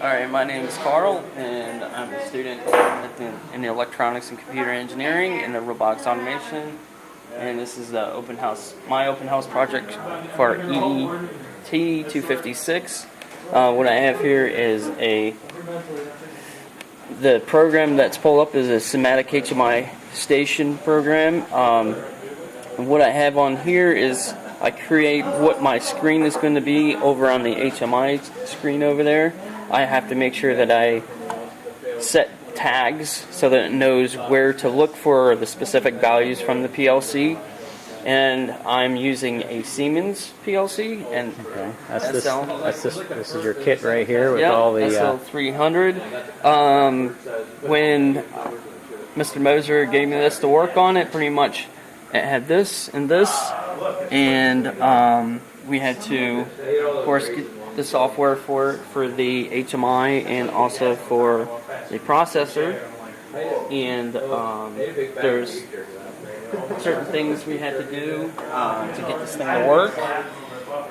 Alright, my name is Carl, and I'm a student in the electronics and computer engineering and the robotics automation. And this is the my open house project for EET 256. What I have here is the program that's pulled up is a SIMATIC HMI station program. What I have on here is I create what my screen is going to be over on the HMI screen over there. I have to make sure that I set tags so that it knows where to look for the specific values from the PLC. And I'm using a Siemens PLC, and okay. This is your kit right here with all the SL300. When Mr. Moser gave me this to work on, it pretty much it had this and this, and we had to, of course, get the software for the HMI and also for the processor. And there's certain things we had to do to get this thing to work.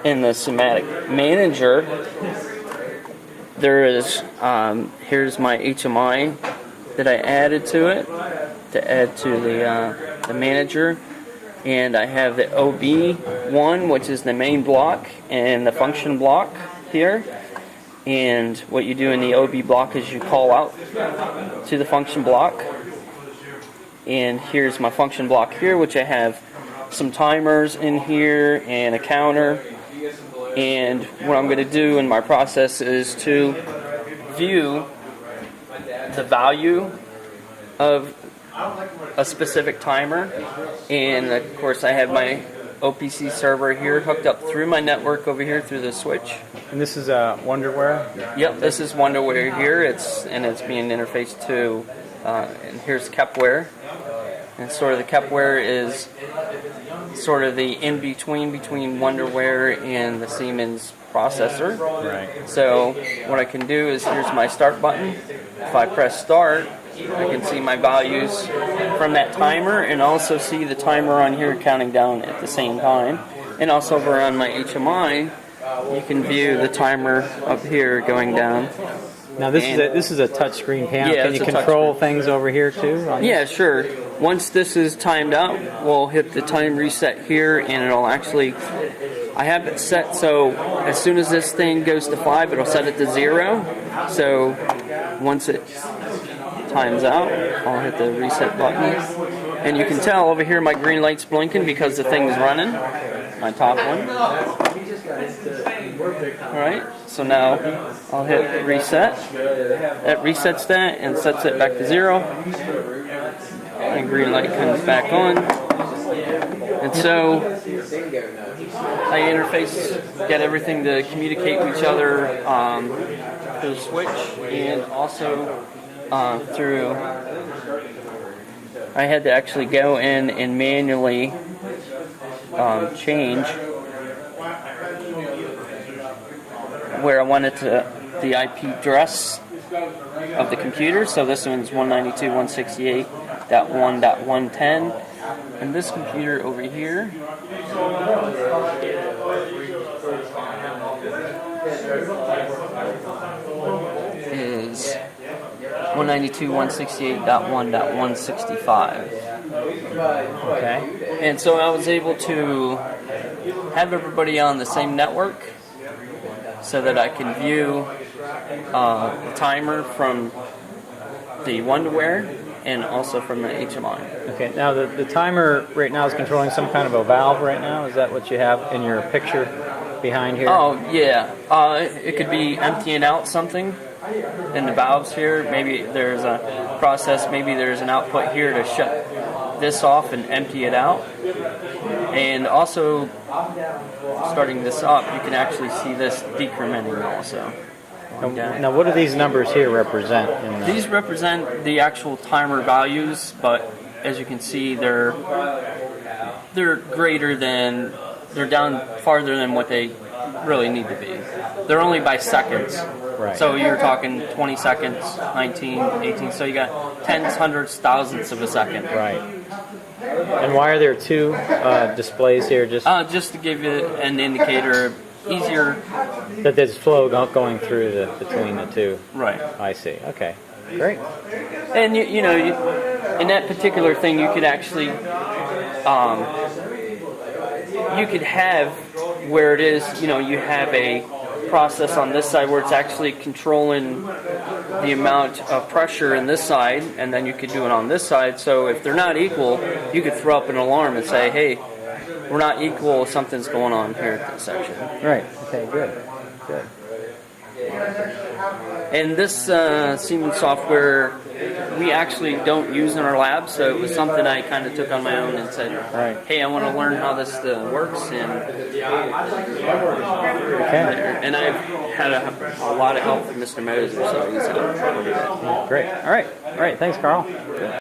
In the SIMATIC Manager, there is here's my HMI that I added to it to add to the manager, and I have the OB1, which is the main block, and the function block here. And what you do in the OB block is you call out to the function block. And here's my function block here, which I have some timers in here and a counter. And what I'm going to do in my process is to view the value of a specific timer. And of course I have my OPC server here hooked up through my network over here through the switch. And this is Wonderware? Yep, this is Wonderware here. It's being interfaced to, and here's Kepware. And sort of the Kepware is sort of the in-between between Wonderware and the Siemens processor. Right. So what I can do is, here's my start button. If I press start, I can see my values from that timer, and also see the timer on here counting down at the same time. And also over on my HMI, you can view the timer up here going down. Now this is a touchscreen panel. Yeah, can you control things over here too? Yeah, sure. Once this is timed out, we'll hit the time reset here, and it'll actually, I have it set so as soon as this thing goes to 5, it'll set it to 0. So once it times out, I'll hit the reset button. And you can tell over here my green light's blinking because the thing's running, my top one. Alright, so now I'll hit reset. That resets that and sets it back to 0. And green light comes back on. And so I interface, get everything to communicate with each other through the switch, and also through, I had to actually go in and manually change where I wanted the IP address of the computer. So this one's 192.168.1.110, and this computer over here is 192.168.1.165. Okay. And so I was able to have everybody on the same network so that I can view the timer from the Wonderware and also from the HMI. Okay, now the timer right now is controlling some kind of a valve right now. Is that what you have in your picture behind here? Oh, yeah. It could be emptying out something in the valves here. Maybe there's a process, maybe there's an output here to shut this off and empty it out. And also, starting this up, you can actually see this decrementing also. Now what do these numbers here represent? These represent the actual timer values, but as you can see, they're greater than, they're down farther than what they really need to be. They're only by seconds. Right. So you're talking 20 seconds, 19, 18, so you got tens, hundreds, thousandths of a second. Right. And why are there two displays here? Just to give you an indicator easier. That there's flow going through between the two. Right. I see. Okay. Great. And you know, in that particular thing, you could actually, you could have where it is, you know, you have a process on this side where it's actually controlling the amount of pressure in this side, and then you could do it on this side. So if they're not equal, you could throw up an alarm and say, hey, we're not equal, something's going on here at this section. Right. Okay. Good. Good. And this Siemens software, we actually don't use in our lab, so it was something I kind of took on my own and said, Right. hey, I want to learn how this works. Okay. And I've had a lot of help from Mr. Moser, so he's helped. Great. All right. All right. Thanks, Carl.